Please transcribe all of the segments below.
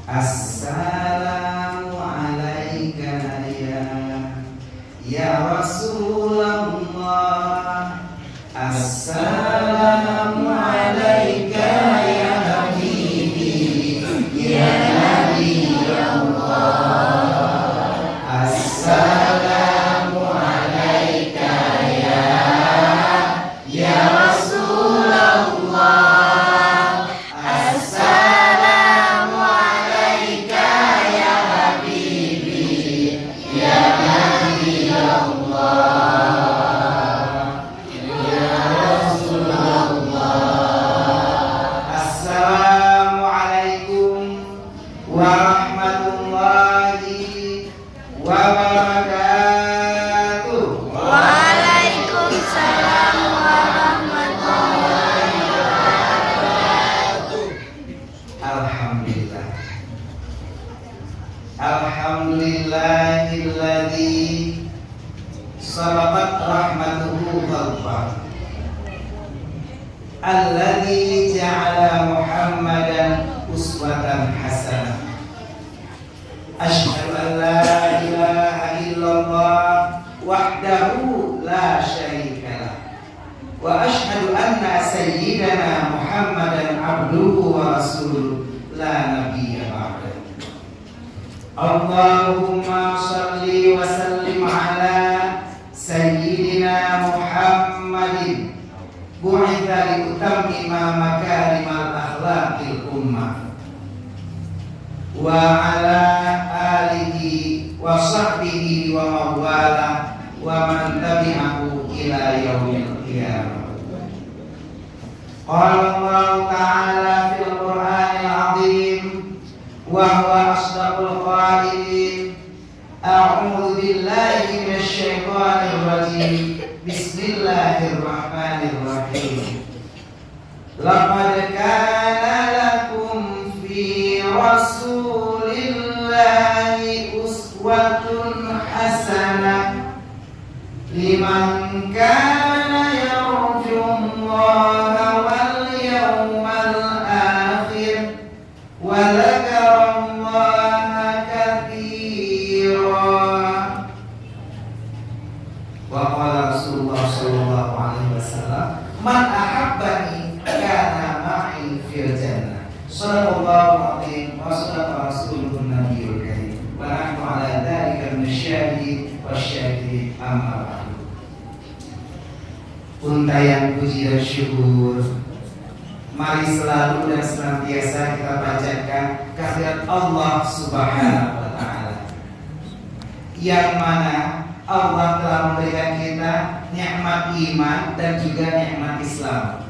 Assalamu alaika ya Rasulullah. Assalamu alaika ya Habibi ya Nabi Allah. Assalamu alaika ya Rasulullah. Assalamu alaika ya Habibi ya Nabi Allah. Warahmatullahi wabarakatuh. Waalaikumsalam warahmatullahi wabarakatuh. Alhamdulillah. Alhamdulillahilladzi sabaqat rahmatuhu khalqah. Alladzi ja'ala Muhammadan uswatan hasanah. Asyhadu an la ilaha illallah wahdahu la syarikalah wa asyhadu anna sayyidana Muhammadan abduhu wa rasuluh la nabiyya ba'dahu. Allahumma shalli wa sallim ala sayyidina Muhammadin bu'itha li utammima makarimal akhlaqil ummah wa ala alihi wa sahbihi wa mawala wa man tabi'ahu ila yaumil qiyamah. Qala Allah ta'ala fil Qur'anil 'azim wa huwa asdaqul qailin. A'udzu billahi minasy syaithanir rajim. Bismillahirrahmanirrahim. Laqad kana lakum fi rasulillahi uswatun hasanah liman kana yarjullaha wal yawmal akhir wa dzakarallaha katsiran. Wa qala Rasulullah sallallahu alaihi wasallam, man ahabbani kana ma'i fil jannah. Shadaqallahu azim wa shadaqa rasuluhun nabiyul karim. Wa nahnu ala dzalika minasyahidin wasyakirin, amma ba'du. Untayan puji dan syukur mari selalu dan senantiasa kita panjatkan kehadirat Allah Subhanahu wa taala, yang mana Allah telah memberikan kita nikmat iman dan juga nikmat Islam.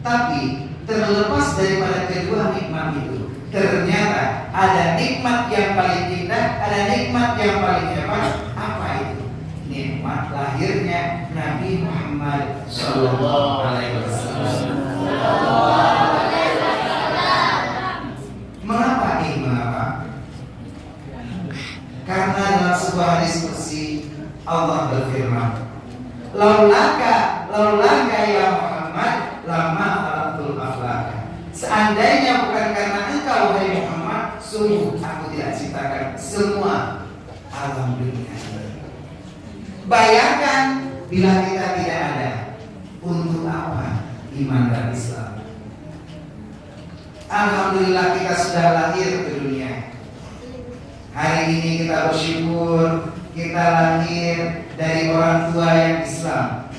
Tapi terlepas daripada kedua nikmat itu, ternyata ada nikmat yang paling indah, ada nikmat yang paling hebat. Apa itu? Nikmat lahirnya Nabi Muhammad sallallahu alaihi wasallam. Mengapa ini? Mengapa? Karena dalam sebuah hadis qudsi Allah berfirman, laulaka ya Muhammad lama khalaqtul aflaka. Seandainya bukan karena engkau wahai Muhammad, sungguh aku tidak ciptakan semua alam dunia. Bayangkan bila kita tidak ada, untuk apa iman dan Islam? Alhamdulillah kita sudah lahir ke dunia. Hari ini kita bersyukur kita lahir dari orang tua yang Islam.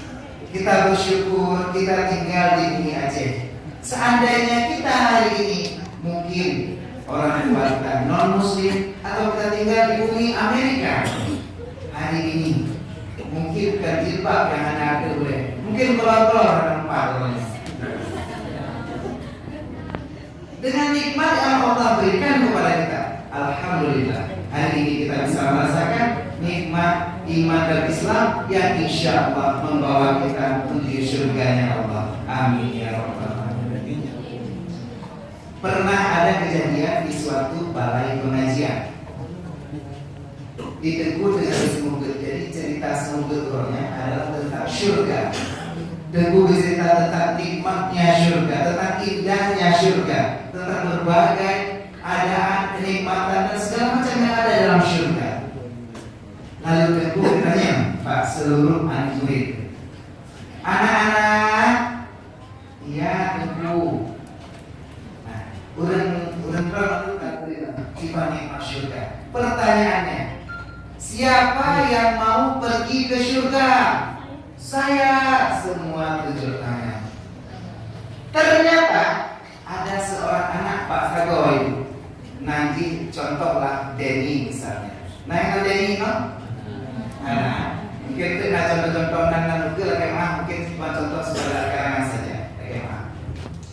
Kita bersyukur kita tinggal di bumi Aceh. Seandainya kita hari ini mungkin orang tua kita non muslim atau kita tinggal di bumi Amerika, hari ini mungkin bukan jilbab yang ada boleh, mungkin kolor-kolor dan empat. Dengan nikmat yang Allah berikan kepada kita, alhamdulillah, hari ini kita bisa merasakan nikmat iman dan Islam yang insya Allah membawa kita menuju surganya Allah. Amin ya rabbal alamin. Pernah ada kejadian di suatu balai pengajian, ditegur dengan semut. Jadi cerita semut adalah tentang surga. Dengku bercerita tentang nikmatnya surga, tentang indahnya surga, tentang berbagai adaan, kenikmatan dan segala macam yang ada dalam surga. Lalu Dengku bertanya, Pak, seluruh anak murid, anak-anak, iya Dengku. Nah, urang itu kan kita nikmat surga. Pertanyaannya, siapa yang mau pergi ke surga? Saya. Semua tunjuk tangan. Ternyata ada seorang anak Pak Sago itu. Nanti contohlah Denny misalnya. Nah yang Denny no? Nah, mungkin itu contoh-contoh dan juga mungkin cuma contoh sebagai karangan saja.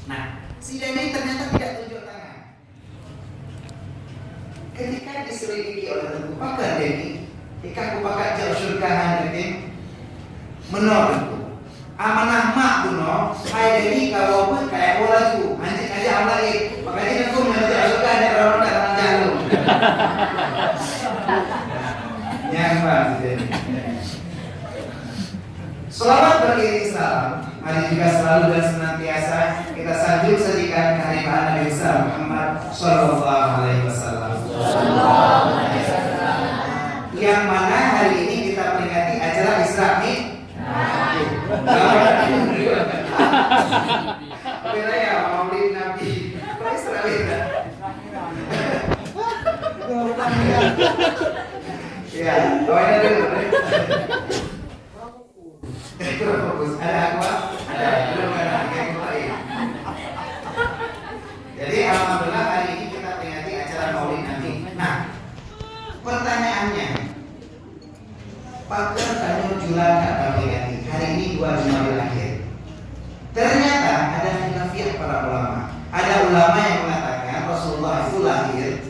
Nah, si Denny ternyata tidak tunjuk tangan. Ketika diselidiki oleh Tengku Pakar Denny, ikan kupakat jauh surga handatin menurutku amanah mak kuno hai Denny kalau pun kayak bola tu anjing aja lagi makanya aku menjadi surga ada orang datang jauh nyaman Denny. Selawat beriring salam mari juga selalu dan senantiasa kita sanjung sedikan kehadiran Nabi besar Muhammad Sallallahu Alaihi Wasallam. Yang mana hari ini kita peringati acara Isra Mi'raj. Beda ya Maulid Nabi. Kok Isra Mi'raj? Ya, awalnya dulu. Fokus. Ada apa? Ada. Belum ada yang lain. Jadi alhamdulillah hari ini kita peringati acara Maulid Nabi. Nah, pertanyaannya, Pakar Tanjung Julan kata peringati hari ini 2 Jumadil Akhir. Ternyata ada khilafiyah para ulama. Ada ulama yang mengatakan Rasulullah itu lahir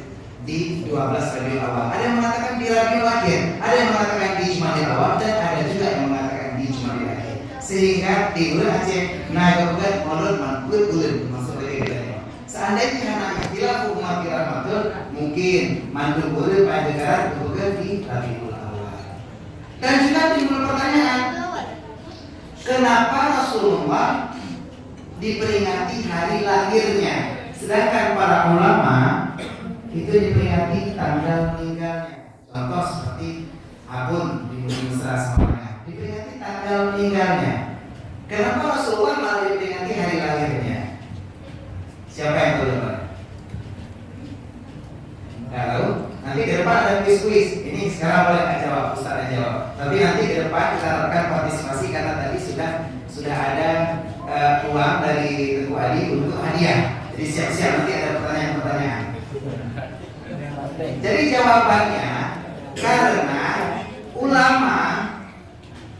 di 12 Rabiul Awal. Ada yang mengatakan di Rabiul Akhir. Ada yang mengatakan di Jumadil Awal dan ada juga yang mengatakan di Jumadil Akhir. Sehingga di bulan Aceh naikkan molot manput bulan maksudnya gitu. Seandainya anak ikhtilaf umat rahmatul mungkin mantul bulan pada negara bukan di Rabiul Awal. Dan juga timbul pertanyaan, kenapa Rasulullah diperingati hari lahirnya, sedangkan para ulama itu diperingati tanggal meninggalnya. Contoh seperti Abun di Bumi Mesra semuanya diperingati tanggal meninggalnya. Kenapa Rasulullah malah diperingati hari lahirnya? Siapa yang tahu jawaban? Nggak tahu? Nanti ke depan ada kuis-kuis. Ini sekarang boleh nggak jawab, Ustaz yang jawab. Tapi nanti ke depan kita lakukan partisipasi karena tadi sudah ada uang dari Tengku Adi untuk hadiah. Jadi siap-siap nanti ada pertanyaan-pertanyaan. Jadi jawabannya karena ulama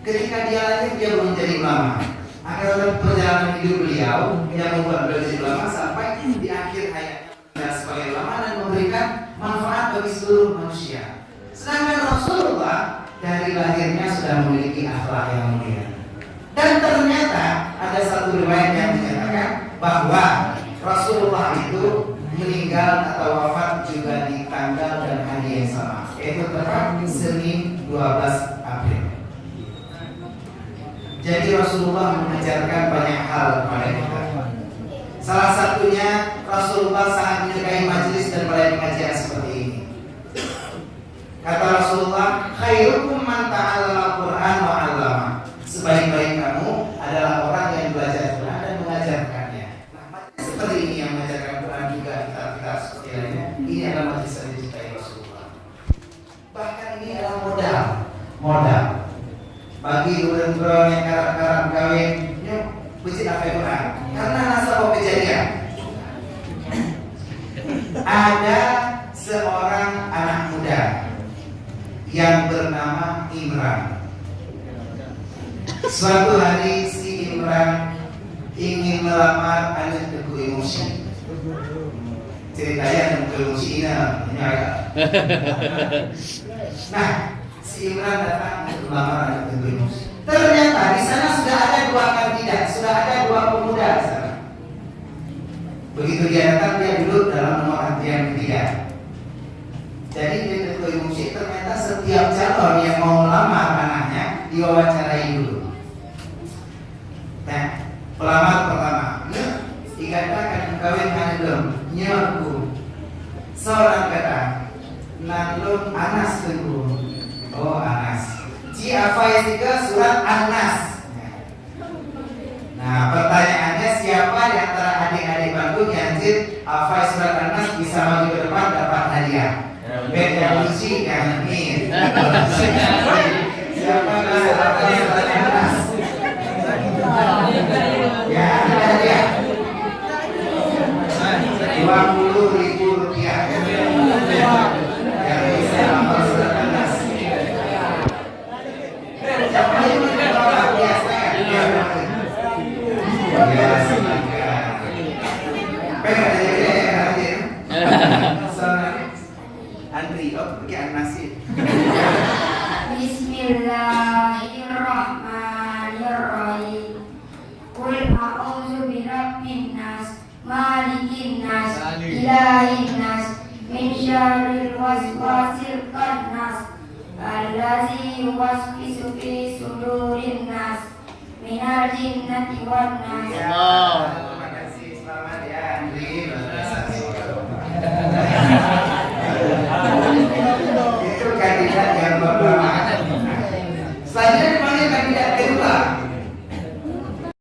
ketika dia lahir dia belum jadi ulama. Akan perjalanan hidup beliau yang membuat beliau jadi ulama sampai di akhir hayatnya sebagai ulama dan memberikan manfaat bagi seluruh manusia. Sedangkan Rasulullah dari lahirnya sudah memiliki akhlak yang mulia. Dan ternyata ada satu riwayat yang menyatakan bahwa Rasulullah itu meninggal atau wafat juga di tanggal dan hari yang sama, yaitu tepat Senin 12 April. Jadi Rasulullah mengajarkan banyak hal kepada kita. Salah satunya Rasulullah sangat menyukai majelis dan mulai pengajian seperti ini. Kata Rasulullah, khairukum man ta'allama Qur'an wa 'allama. Sebaik-baik kamu adalah orang yang belajar Quran dan mengajarkannya. Nah, majelis seperti ini yang mengajarkan Quran juga kita seperti lainnya. Ini adalah majelis yang dicintai Rasulullah. Bahkan ini adalah modal bagi orang-orang yang karap-karap kawin, yuk bejit apa Quran. Karena nasabah kejadian ada seorang anak muda yang bernama Imran. Suatu hari si Imran ingin melamar anak Tengku Emosi. Ceritanya Tengku Emosi ini agak. Nah, si Imran datang untuk melamar anak Tengku Emosi. Ternyata di sana sudah ada 2 kandidat, sudah ada 2 pemuda di sana. Begitu dia datang, dia duduk dalam nomor antrian ketiga. Jadi di Tengku Emosi ternyata setiap calon yang mau melamar anaknya diwawancarai dulu. hafal juga surat An-Nas. Nah, pertanyaannya siapa di antara adik-adik bantu Yanzid hafal surat An-Nas bisa maju ke depan dapat hadiah. Ben yang kunci yang amin. Siapa bisa hafal surat An-Nas? Ya, ada hadiah. 20.000 rupiah. Yang bisa hafal surat An-Nas. Siapa yang menolak biasa ya? Ya, silakan. Pengen aja hadir. Andri, oh, pakai An-Nasib. Bismillahirrahmanirrahim. Qul a'udzu birabbin nas, malikin nas, ilahin nas, min syarril waswasil khannas, allazi yuwaswisu fi sudurin nas, minal jinnati wan nas.